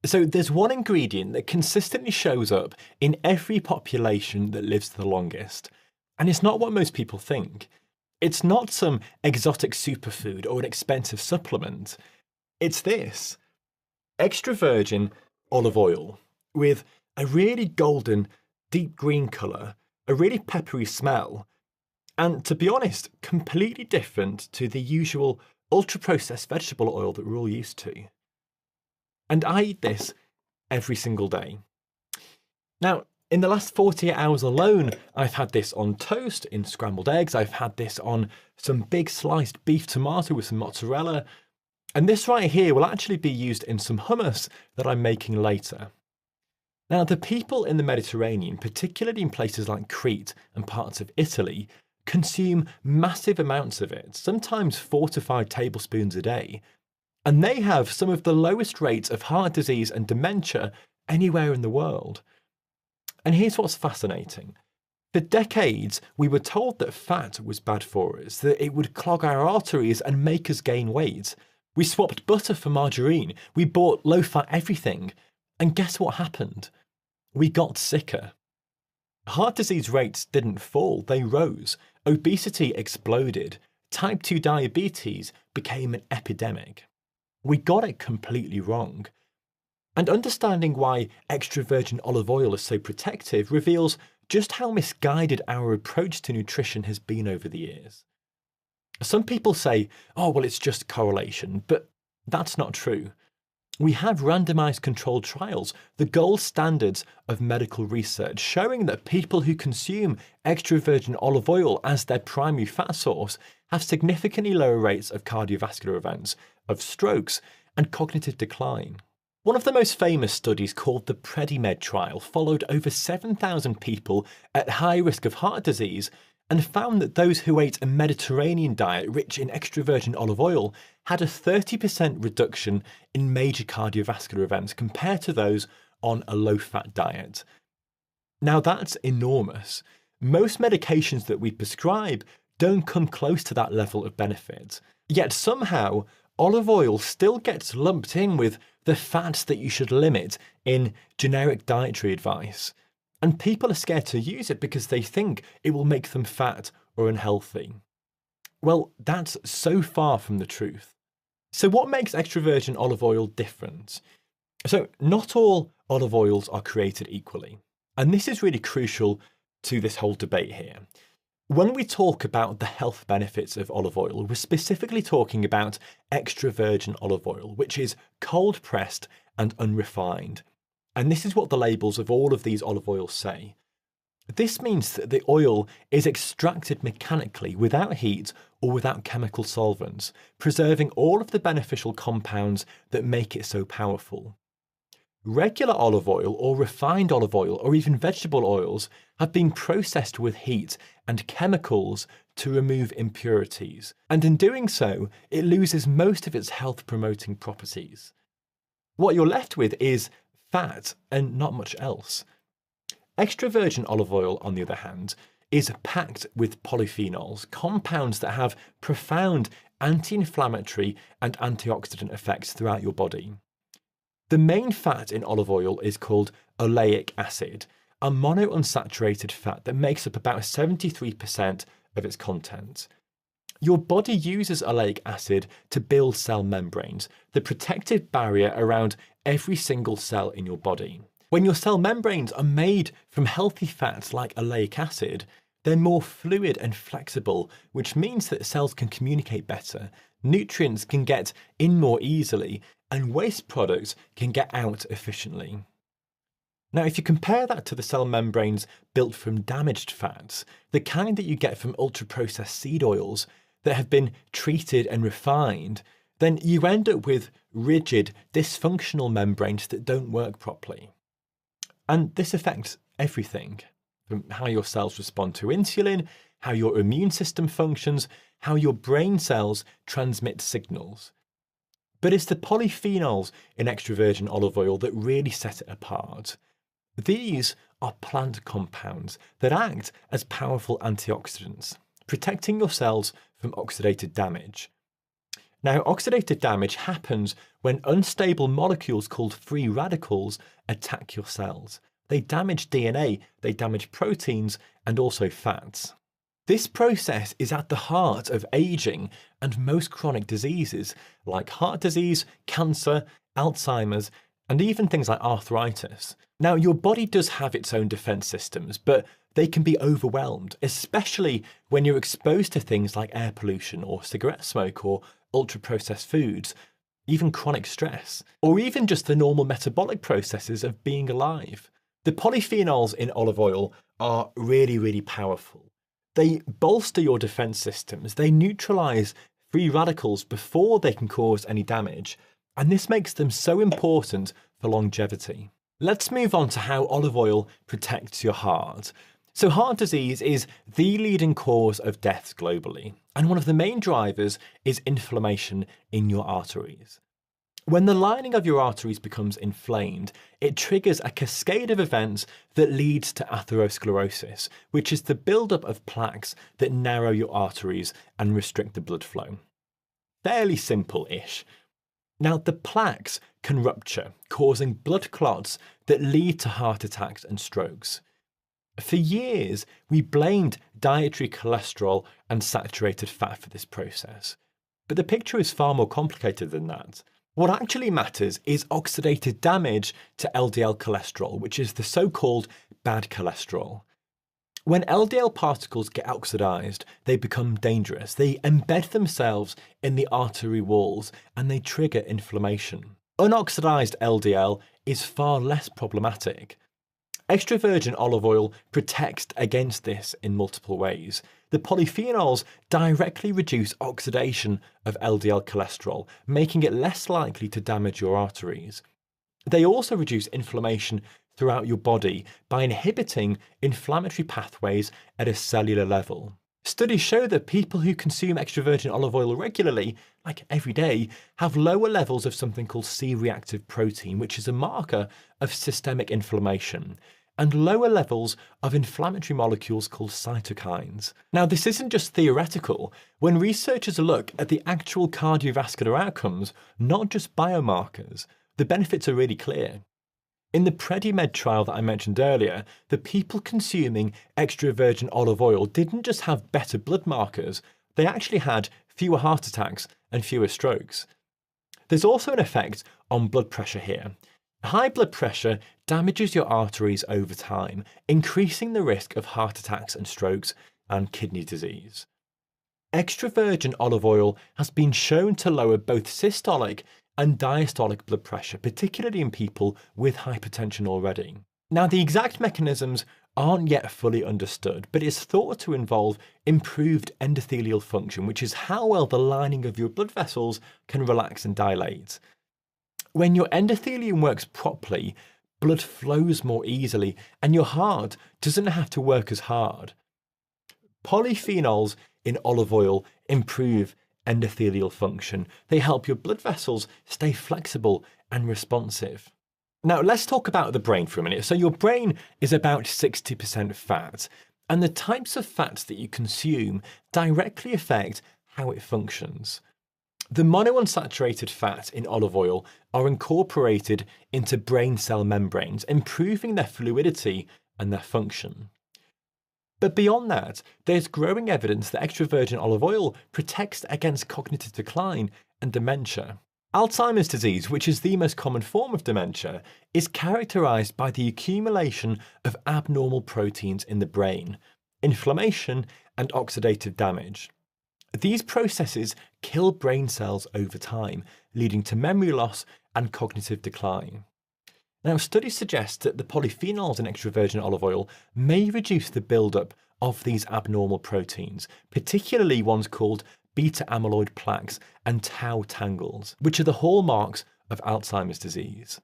So there's one ingredient that consistently shows up in every population that lives the longest. And it's not what most people think. It's not some exotic superfood or an expensive supplement. It's this: extra virgin olive oil with a really golden, deep green colour, a really peppery smell, and to be honest, completely different to the usual ultra-processed vegetable oil that we're all used to. And I eat this every single day. Now, in the last 48 hours alone, I've had this on toast, in scrambled eggs. I've had this on some big sliced beef tomato with some mozzarella. And this right here will actually be used in some hummus that I'm making later. Now, the people in the Mediterranean, particularly in places like Crete and parts of Italy, consume massive amounts of it, sometimes 4 to 5 tablespoons a day. And they have some of the lowest rates of heart disease and dementia anywhere in the world. And here's what's fascinating. For decades, we were told that fat was bad for us, that it would clog our arteries and make us gain weight. We swapped butter for margarine. We bought low-fat everything. And guess what happened? We got sicker. Heart disease rates didn't fall, they rose. Obesity exploded. Type 2 diabetes became an epidemic. We got it completely wrong. And understanding why extra virgin olive oil is so protective reveals just how misguided our approach to nutrition has been over the years. Some people say, oh, well, it's just correlation, but that's not true. We have randomised controlled trials, the gold standards of medical research, showing that people who consume extra virgin olive oil as their primary fat source have significantly lower rates of cardiovascular events, of strokes, and cognitive decline. One of the most famous studies, called the PREDIMED trial, followed over 7,000 people at high risk of heart disease and found that those who ate a Mediterranean diet rich in extra virgin olive oil had a 30% reduction in major cardiovascular events compared to those on a low-fat diet. Now that's enormous. Most medications that we prescribe don't come close to that level of benefit. Yet somehow, olive oil still gets lumped in with the fats that you should limit in generic dietary advice. And people are scared to use it because they think it will make them fat or unhealthy. Well, that's so far from the truth. So what makes extra virgin olive oil different? So not all olive oils are created equally. And this is really crucial to this whole debate here. When we talk about the health benefits of olive oil, we're specifically talking about extra virgin olive oil, which is cold pressed and unrefined. And this is what the labels of all of these olive oils say. This means that the oil is extracted mechanically without heat or without chemical solvents, preserving all of the beneficial compounds that make it so powerful. Regular olive oil or refined olive oil or even vegetable oils have been processed with heat and chemicals to remove impurities, and in doing so, it loses most of its health-promoting properties. What you're left with is fat and not much else. Extra virgin olive oil, on the other hand, is packed with polyphenols, compounds that have profound anti-inflammatory and antioxidant effects throughout your body. The main fat in olive oil is called oleic acid, a monounsaturated fat that makes up about 73% of its content. Your body uses oleic acid to build cell membranes, the protective barrier around every single cell in your body. When your cell membranes are made from healthy fats like oleic acid, they're more fluid and flexible, which means that cells can communicate better, nutrients can get in more easily, and waste products can get out efficiently. Now, if you compare that to the cell membranes built from damaged fats, the kind that you get from ultra-processed seed oils that have been treated and refined, then you end up with rigid, dysfunctional membranes that don't work properly. And this affects everything, from how your cells respond to insulin, how your immune system functions, how your brain cells transmit signals. But it's the polyphenols in extra virgin olive oil that really set it apart. These are plant compounds that act as powerful antioxidants, protecting your cells from oxidative damage. Now, oxidative damage happens when unstable molecules called free radicals attack your cells. They damage DNA, they damage proteins, and also fats. This process is at the heart of aging and most chronic diseases like heart disease, cancer, Alzheimer's, and even things like arthritis. Now, your body does have its own defense systems, but they can be overwhelmed, especially when you're exposed to things like air pollution or cigarette smoke or ultra-processed foods, even chronic stress, or even just the normal metabolic processes of being alive. The polyphenols in olive oil are really, really powerful. They bolster your defense systems. They neutralize free radicals before they can cause any damage, and this makes them so important for longevity. Let's move on to how olive oil protects your heart. So heart disease is the leading cause of deaths globally, and one of the main drivers is inflammation in your arteries. When the lining of your arteries becomes inflamed, it triggers a cascade of events that leads to atherosclerosis, which is the buildup of plaques that narrow your arteries and restrict the blood flow. Fairly simple-ish. Now, the plaques can rupture, causing blood clots that lead to heart attacks and strokes. For years, we blamed dietary cholesterol and saturated fat for this process. But the picture is far more complicated than that. What actually matters is oxidative damage to LDL cholesterol, which is the so-called bad cholesterol. When LDL particles get oxidized, they become dangerous. They embed themselves in the artery walls and they trigger inflammation. Unoxidized LDL is far less problematic. Extra virgin olive oil protects against this in multiple ways. The polyphenols directly reduce oxidation of LDL cholesterol, making it less likely to damage your arteries. They also reduce inflammation throughout your body by inhibiting inflammatory pathways at a cellular level. Studies show that people who consume extra virgin olive oil regularly, like every day, have lower levels of something called C-reactive protein, which is a marker of systemic inflammation, and lower levels of inflammatory molecules called cytokines. Now, this isn't just theoretical. When researchers look at the actual cardiovascular outcomes, not just biomarkers, the benefits are really clear. In the PREDIMED trial that I mentioned earlier, the people consuming extra virgin olive oil didn't just have better blood markers, they actually had fewer heart attacks and fewer strokes. There's also an effect on blood pressure here. High blood pressure damages your arteries over time, increasing the risk of heart attacks and strokes and kidney disease. Extra virgin olive oil has been shown to lower both systolic and diastolic blood pressure, particularly in people with hypertension already. Now, the exact mechanisms aren't yet fully understood, but it's thought to involve improved endothelial function, which is how well the lining of your blood vessels can relax and dilate. When your endothelium works properly, blood flows more easily and your heart doesn't have to work as hard. Polyphenols in olive oil improve endothelial function. They help your blood vessels stay flexible and responsive. Now, let's talk about the brain for a minute. So your brain is about 60% fat, and the types of fats that you consume directly affect how it functions. The monounsaturated fat in olive oil are incorporated into brain cell membranes, improving their fluidity and their function. But beyond that, there's growing evidence that extra virgin olive oil protects against cognitive decline and dementia. Alzheimer's disease, which is the most common form of dementia, is characterized by the accumulation of abnormal proteins in the brain, inflammation, and oxidative damage. These processes kill brain cells over time, leading to memory loss and cognitive decline. Now, studies suggest that the polyphenols in extra virgin olive oil may reduce the buildup of these abnormal proteins, particularly ones called beta amyloid plaques and tau tangles, which are the hallmarks of Alzheimer's disease.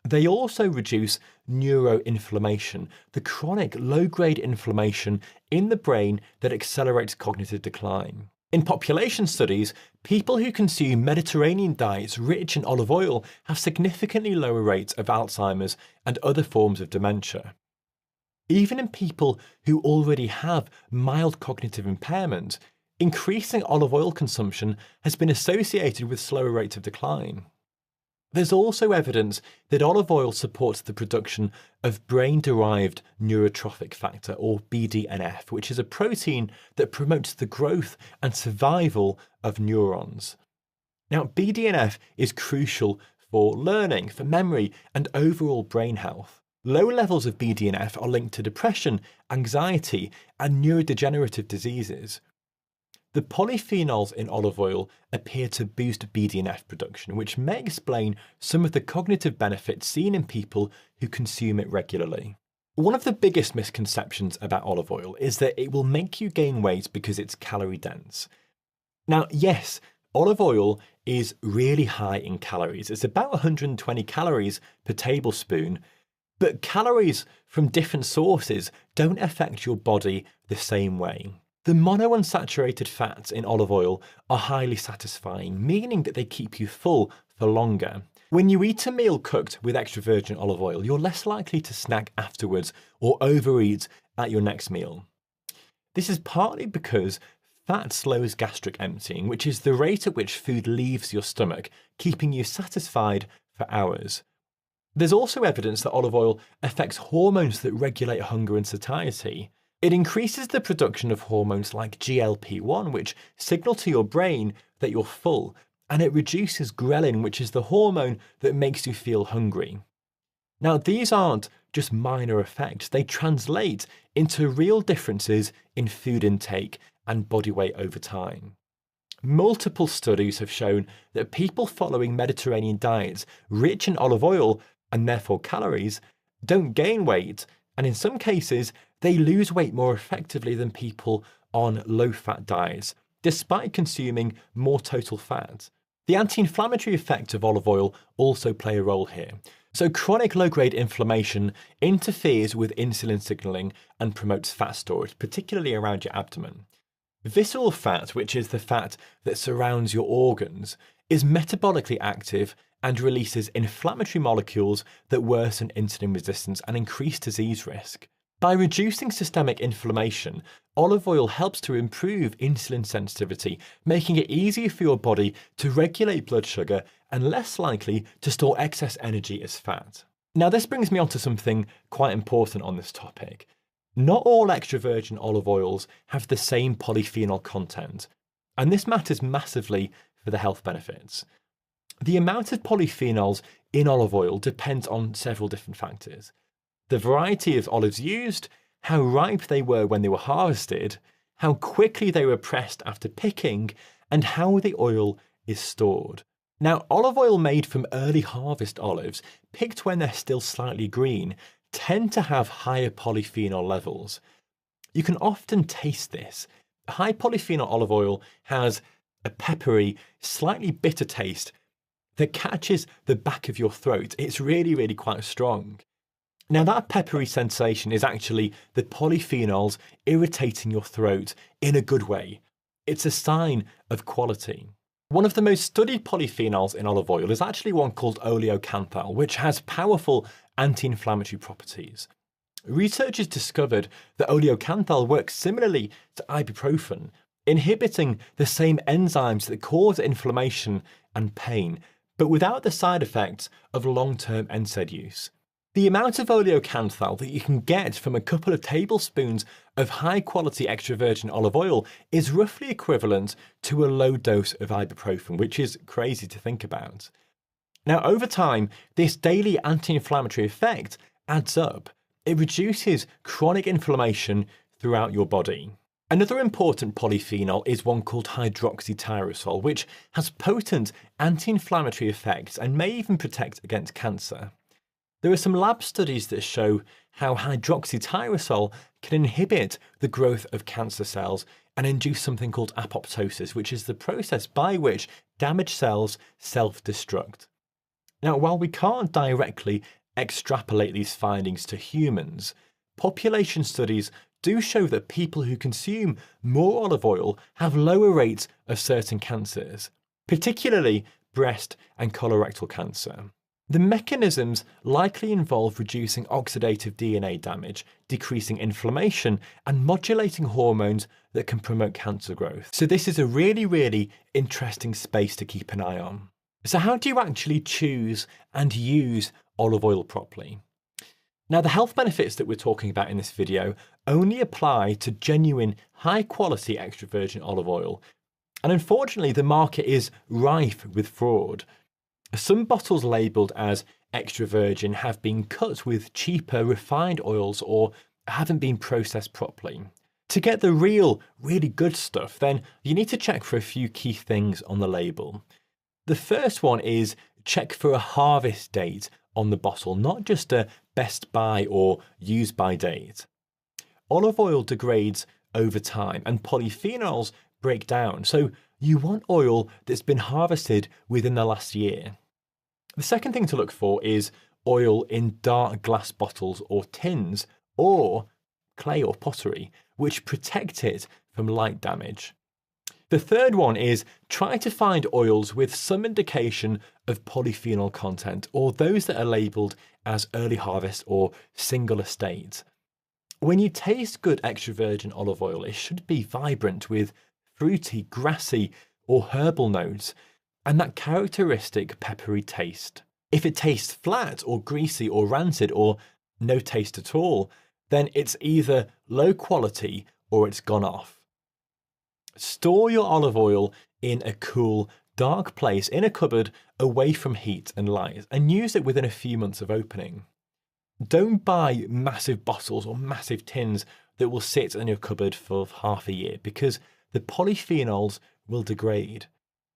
They also reduce neuroinflammation, the chronic low-grade inflammation in the brain that accelerates cognitive decline. In population studies, people who consume Mediterranean diets rich in olive oil have significantly lower rates of Alzheimer's and other forms of dementia. Even in people who already have mild cognitive impairment, increasing olive oil consumption has been associated with slower rates of decline. There's also evidence that olive oil supports the production of brain-derived neurotrophic factor, or BDNF, which is a protein that promotes the growth and survival of neurons. Now, BDNF is crucial for learning, for memory, and overall brain health. Low levels of BDNF are linked to depression, anxiety, and neurodegenerative diseases. The polyphenols in olive oil appear to boost BDNF production, which may explain some of the cognitive benefits seen in people who consume it regularly. One of the biggest misconceptions about olive oil is that it will make you gain weight because it's calorie dense. Now, yes, olive oil is really high in calories. It's about 120 calories per tablespoon, but calories from different sources don't affect your body the same way. The monounsaturated fats in olive oil are highly satisfying, meaning that they keep you full for longer. When you eat a meal cooked with extra virgin olive oil, you're less likely to snack afterwards or overeat at your next meal. This is partly because fat slows gastric emptying, which is the rate at which food leaves your stomach, keeping you satisfied for hours. There's also evidence that olive oil affects hormones that regulate hunger and satiety. It increases the production of hormones like GLP-1, which signal to your brain that you're full, and it reduces ghrelin, which is the hormone that makes you feel hungry. Now, these aren't just minor effects. They translate into real differences in food intake and body weight over time. Multiple studies have shown that people following Mediterranean diets rich in olive oil, and therefore calories, don't gain weight, and in some cases, they lose weight more effectively than people on low-fat diets, despite consuming more total fat. The anti-inflammatory effect of olive oil also play a role here. So chronic low-grade inflammation interferes with insulin signaling and promotes fat storage, particularly around your abdomen. Visceral fat, which is the fat that surrounds your organs, is metabolically active and releases inflammatory molecules that worsen insulin resistance and increase disease risk. By reducing systemic inflammation, olive oil helps to improve insulin sensitivity, making it easier for your body to regulate blood sugar and less likely to store excess energy as fat. Now, this brings me on to something quite important on this topic. Not all extra virgin olive oils have the same polyphenol content, and this matters massively for the health benefits. The amount of polyphenols in olive oil depends on several different factors. The variety of olives used, how ripe they were when they were harvested, how quickly they were pressed after picking, and how the oil is stored. Now, olive oil made from early harvest olives, picked when they're still slightly green, tend to have higher polyphenol levels. You can often taste this. High polyphenol olive oil has a peppery, slightly bitter taste that catches the back of your throat. It's really, really quite strong. Now, that peppery sensation is actually the polyphenols irritating your throat in a good way. It's a sign of quality. One of the most studied polyphenols in olive oil is actually one called oleocanthal, which has powerful anti-inflammatory properties. Researchers discovered that oleocanthal works similarly to ibuprofen, inhibiting the same enzymes that cause inflammation and pain, but without the side effects of long-term NSAID use. The amount of oleocanthal that you can get from a couple of tablespoons of high-quality extra virgin olive oil is roughly equivalent to a low dose of ibuprofen, which is crazy to think about. Now, over time, this daily anti-inflammatory effect adds up. It reduces chronic inflammation throughout your body. Another important polyphenol is one called hydroxytyrosol, which has potent anti-inflammatory effects and may even protect against cancer. There are some lab studies that show how hydroxytyrosol can inhibit the growth of cancer cells and induce something called apoptosis, which is the process by which damaged cells self-destruct. Now, while we can't directly extrapolate these findings to humans, population studies do show that people who consume more olive oil have lower rates of certain cancers, particularly breast and colorectal cancer. The mechanisms likely involve reducing oxidative DNA damage, decreasing inflammation, and modulating hormones that can promote cancer growth. So this is a really interesting space to keep an eye on. So how do you actually choose and use olive oil properly? Now, the health benefits that we're talking about in this video only apply to genuine, high-quality extra virgin olive oil. And unfortunately, the market is rife with fraud. Some bottles labelled as extra virgin have been cut with cheaper refined oils or haven't been processed properly. To get the really good stuff, then you need to check for a few key things on the label. The first one is check for a harvest date on the bottle, not just a best by or use by date. Olive oil degrades over time and polyphenols break down, so you want oil that's been harvested within the last year. The second thing to look for is oil in dark glass bottles or tins, or clay or pottery, which protect it from light damage. The third one is try to find oils with some indication of polyphenol content, or those that are labelled as early harvest or single estate. When you taste good extra virgin olive oil, it should be vibrant with fruity, grassy, or herbal notes, and that characteristic peppery taste. If it tastes flat or greasy or rancid or no taste at all, then it's either low quality or it's gone off. Store your olive oil in a cool, dark place in a cupboard away from heat and light, and use it within a few months of opening. Don't buy massive bottles or massive tins that will sit in your cupboard for half a year, because the polyphenols will degrade.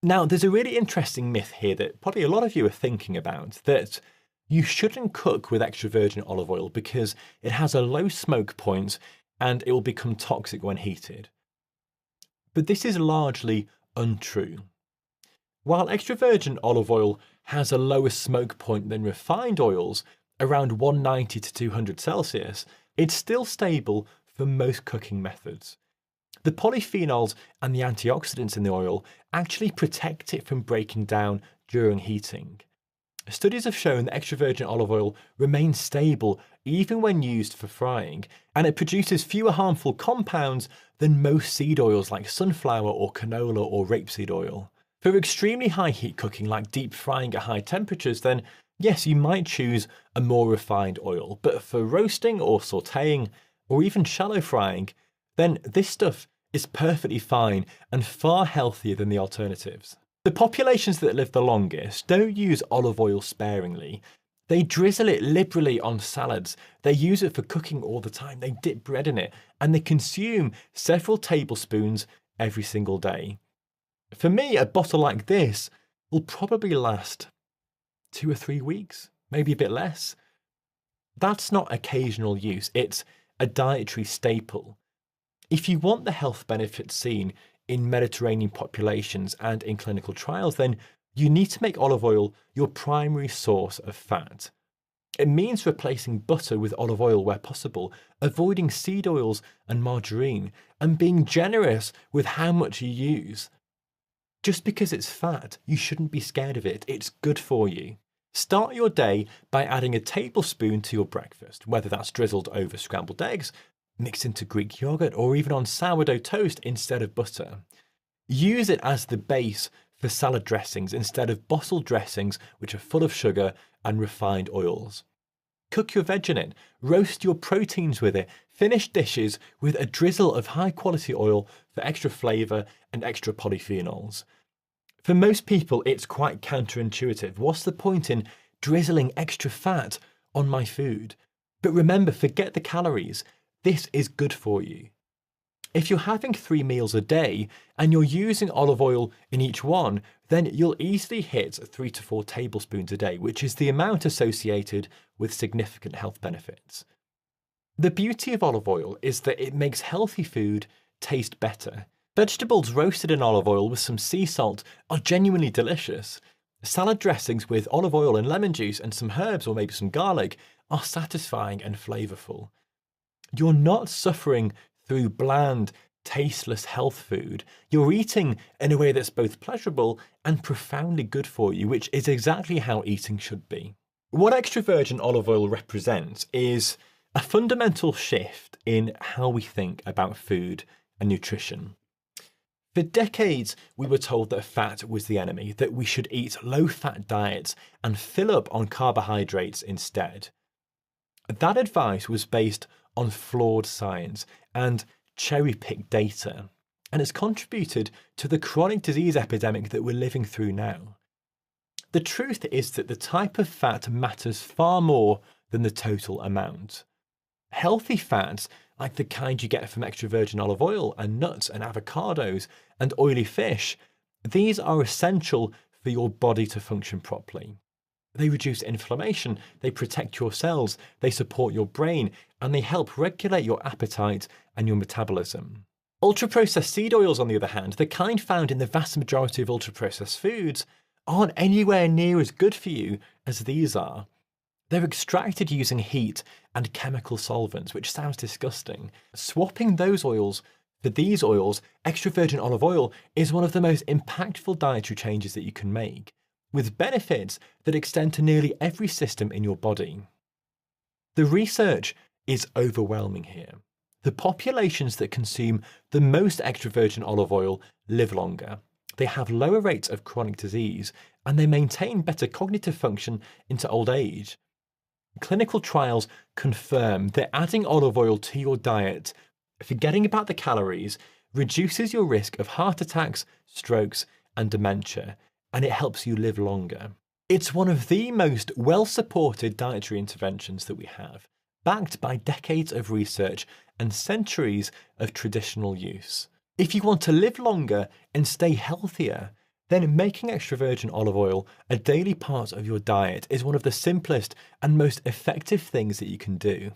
Now, there's a really interesting myth here that probably a lot of you are thinking about, that you shouldn't cook with extra virgin olive oil because it has a low smoke point and it will become toxic when heated. But this is largely untrue. While extra virgin olive oil has a lower smoke point than refined oils, around 190 to 200 Celsius, it's still stable for most cooking methods. The polyphenols and the antioxidants in the oil actually protect it from breaking down during heating. Studies have shown that extra virgin olive oil remains stable even when used for frying, and it produces fewer harmful compounds than most seed oils like sunflower or canola or rapeseed oil. For extremely high heat cooking like deep frying at high temperatures, then yes, you might choose a more refined oil, but for roasting or sautéing or even shallow frying, then this stuff is perfectly fine and far healthier than the alternatives. The populations that live the longest don't use olive oil sparingly. They drizzle it liberally on salads, they use it for cooking all the time, they dip bread in it, and they consume several tablespoons every single day. For me, a bottle like this will probably last 2 or 3 weeks, maybe a bit less. That's not occasional use, it's a dietary staple. If you want the health benefits seen in Mediterranean populations and in clinical trials, then you need to make olive oil your primary source of fat. It means replacing butter with olive oil where possible, avoiding seed oils and margarine, and being generous with how much you use. Just because it's fat, you shouldn't be scared of it. It's good for you. Start your day by adding a tablespoon to your breakfast, whether that's drizzled over scrambled eggs, mixed into Greek yogurt, or even on sourdough toast instead of butter. Use it as the base for salad dressings instead of bottled dressings which are full of sugar and refined oils. Cook your veg in it, roast your proteins with it, finish dishes with a drizzle of high quality oil for extra flavour and extra polyphenols. For most people, it's quite counterintuitive. What's the point in drizzling extra fat on my food? But remember, forget the calories. This is good for you. If you're having 3 meals a day and you're using olive oil in each one, then you'll easily hit 3 to 4 tablespoons a day, which is the amount associated with significant health benefits. The beauty of olive oil is that it makes healthy food taste better. Vegetables roasted in olive oil with some sea salt are genuinely delicious. Salad dressings with olive oil and lemon juice and some herbs or maybe some garlic are satisfying and flavourful. You're not suffering through bland, tasteless health food. You're eating in a way that's both pleasurable and profoundly good for you, which is exactly how eating should be. What extra virgin olive oil represents is a fundamental shift in how we think about food and nutrition. For decades, we were told that fat was the enemy, that we should eat low-fat diets and fill up on carbohydrates instead. That advice was based on flawed science and cherry-picked data, and it's contributed to the chronic disease epidemic that we're living through now. The truth is that the type of fat matters far more than the total amount. Healthy fats, like the kind you get from extra virgin olive oil and nuts and avocados and oily fish, these are essential for your body to function properly. They reduce inflammation, they protect your cells, they support your brain, and they help regulate your appetite and your metabolism. Ultra-processed seed oils, on the other hand, the kind found in the vast majority of ultra-processed foods, aren't anywhere near as good for you as these are. They're extracted using heat and chemical solvents, which sounds disgusting. Swapping those oils for these oils, extra virgin olive oil, is one of the most impactful dietary changes that you can make, with benefits that extend to nearly every system in your body. The research is overwhelming here. The populations that consume the most extra virgin olive oil live longer. They have lower rates of chronic disease, and they maintain better cognitive function into old age. Clinical trials confirm that adding olive oil to your diet, forgetting about the calories, reduces your risk of heart attacks, strokes, and dementia, and it helps you live longer. It's one of the most well-supported dietary interventions that we have, backed by decades of research and centuries of traditional use. If you want to live longer and stay healthier, then making extra virgin olive oil a daily part of your diet is one of the simplest and most effective things that you can do.